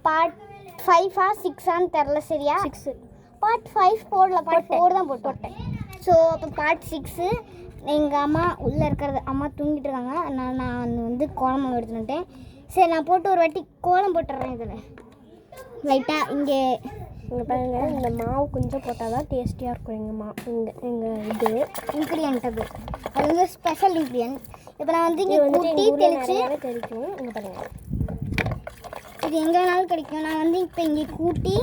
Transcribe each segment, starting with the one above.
Part 5 6 தெரில சரியா 6 part 5 போடல பார்ட் 4 தான் போட்டேன். ஸோ அப்போ பார்ட் 6 எங்கள் அம்மா உள்ளே இருக்கிறது அம்மா தூங்கிட்டு இருக்காங்க. அதனால் நான் வந்து கோலம் எடுத்துட்டேன். சரி நான் போட்டு ஒரு வாட்டி கோலம் போட்டுடுறேன். இதில் லைட்டாக இங்கே பாருங்கள், இந்த மாவு கொஞ்சம் போட்டால் தான் டேஸ்டியாக இருக்கும். எங்கள் இது இன்க்ரீடியன்ட் அது வந்து ஸ்பெஷல் இன்க்ரீடியன்ட். இப்போ நான் வந்து இங்கே கூட்டி தெளித்து கிடைக்கும். இங்கே பாருங்கள், இது எங்கே வேணாலும் கிடைக்கும். நான் வந்து இப்போ இங்கே கூட்டி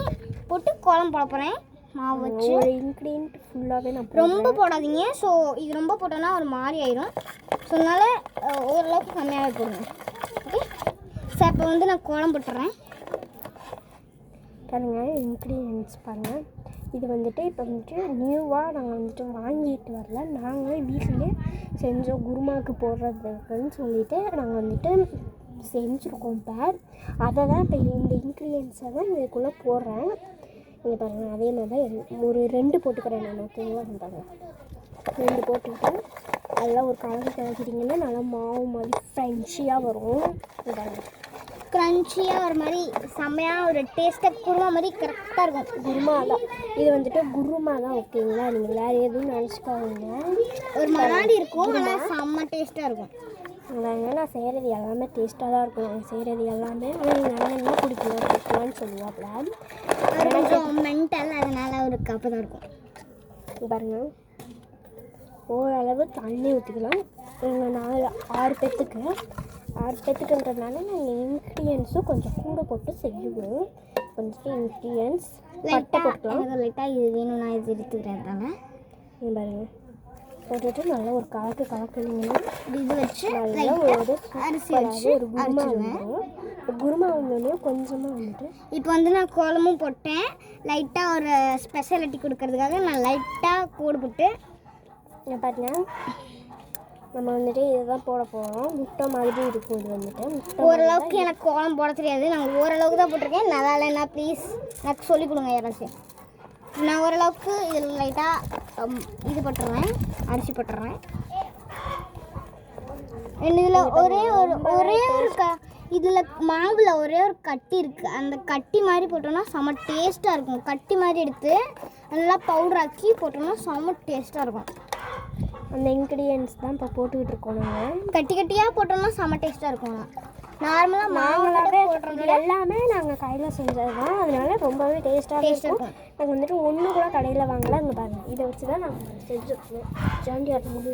போட்டு கோலம் போட போகிறேன். மாவு வச்சு ஒரு இன்க்ரீடியன்ட் ஃபுல்லாகவே நான் ரொம்ப போடாதீங்க. ஸோ இது ரொம்ப போட்டோன்னா ஒரு மாதிரி ஆயிரும். ஸோ அதனால் ஓரளவுக்கு கம்மியாகவே போடுங்க. ஓகே சார், இப்போ வந்து நான் கோலம் போட்டுறேன். பாருங்கள், இன்க்ரீடியன்ட்ஸ் பாருங்கள். இது வந்துட்டு இப்போ வந்துட்டு நியூவாக நாங்கள் வந்துட்டு வாங்கிட்டு வரல, நாங்கள் வீட்டிலே செஞ்சோம். குருமாவுக்கு போடுறதுக்குன்னு சொல்லிவிட்டு நாங்கள் வந்துட்டு செஞ்சுருக்கோம். இப்போ அதை தான் இப்போ இந்த இன்க்ரீடியன்ஸை தான் இதுக்குள்ளே போடுறேன். இங்கே பாருங்கள், அதே மாதிரி தான் ஒரு 2 போட்டுக்கிறேன் நான். ஓகேங்களா, பாருங்கள் 2 போட்டுக்கிட்டு அதெல்லாம் ஒரு கலக்கிட்டிங்கன்னா நல்லா மாவு மாதிரி ஃப்ரென்ச்சியாக வரும். பாருங்கள், க்ரன்ச்சியாக ஒரு மாதிரி செம்மையாக ஒரு டேஸ்ட்டாக குருமா மாதிரி கரெக்டாக இருக்கும். குருமா தான் இது வந்துட்டு, குருமா தான். ஓகேங்களா, நீங்கள் வேறு எதுவும் நினச்சிக்காதீங்க. ஒரு மாதிரி இருக்கும், ஆனால் செம்ம டேஸ்ட்டாக இருக்கும். அதனால நான் செய்கிறது எல்லாமே டேஸ்ட்டாக தான் இருக்கும். நாங்கள் செய்கிறது எல்லாமே. ஆனால் நீங்கள் என்ன பிடிக்கலான்னு சொல்லுவாப்புல. அது கொஞ்சம் மென்டல், அதனால் ஒரு கப்பு தான் இருக்கும். பாருங்கள், ஓரளவு தண்ணி ஊற்றிக்கலாம். எங்கள் 6 பேத்துக்குன்றதுனால நாங்கள் இன்க்ரீடியன்ஸும் கொஞ்சம் கூட போட்டு செய்வோம். கொஞ்சம் இன்க்ரீடியன்ஸ் பட்டை போட்டுக்கலாம். எனக்கு லைட்டாக இது வேணும், நான் இது எடுத்துக்கிறேன். பாருங்கள், போட்டுட்டு நல்லா ஒரு கலக்குனீங்கன்னா இது வச்சு நல்லா ஒரு அரிசி வச்சு ஒரு குருமா வந்துடும். குருமா வந்தோடனே கொஞ்சமாக வந்துட்டு இப்போ வந்து நான் கோலமும் போட்டேன். லைட்டாக ஒரு ஸ்பெஷாலிட்டி கொடுக்கறதுக்காக நான் லைட்டாக கோடு போட்டு பாருங்க, நம்ம வந்துட்டு இதுதான் போட போகிறோம். முட்டை மாதிரி இருக்கும். இது வந்துட்டு முட்டை ஓரளவுக்கு எனக்கு கோலம் போட தெரியாது. நான் ஓரளவுக்கு தான் போட்டிருக்கேன். நல்லா இல்லைன்னா ப்ளீஸ் எனக்கு சொல்லிக் கொடுங்க யாராச்சும். நான் ஓரளவுக்கு இதில் லைட்டாக இது போட்டுடுறேன், அரிசி போட்டுடுறேன். இதில் ஒரே ஒரு இதில் மாவில் ஒரே ஒரு கட்டி இருக்குது. அந்த கட்டி மாதிரி போட்டோன்னா செம்ம டேஸ்ட்டாக இருக்கும். கட்டி மாதிரி எடுத்து நல்லா பவுடராக்கி போட்டோன்னா செம்ம டேஸ்ட்டாக இருக்கும். அந்த இன்க்ரீடியன்ஸ் தான் இப்போ போட்டுக்கிட்டு இருக்கோம். நாங்கள் கட்டி கட்டியாக போட்டோம்னா செம்ம டேஸ்ட்டாக இருக்கும். நார்மலாக மாங்களாவே போடுறது எல்லாமே நாங்கள் கையில் செஞ்சது தான். அதனால ரொம்பவே டேஸ்ட்டாக இருக்கும். நாங்கள் வந்துட்டு ஒன்று கூட கடையில் வாங்கலாம். இங்கே பாருங்கள், இதை வச்சு தான் நாங்கள் செஞ்சுருக்கோம். ஜாண்டியாட்ட முடியும்.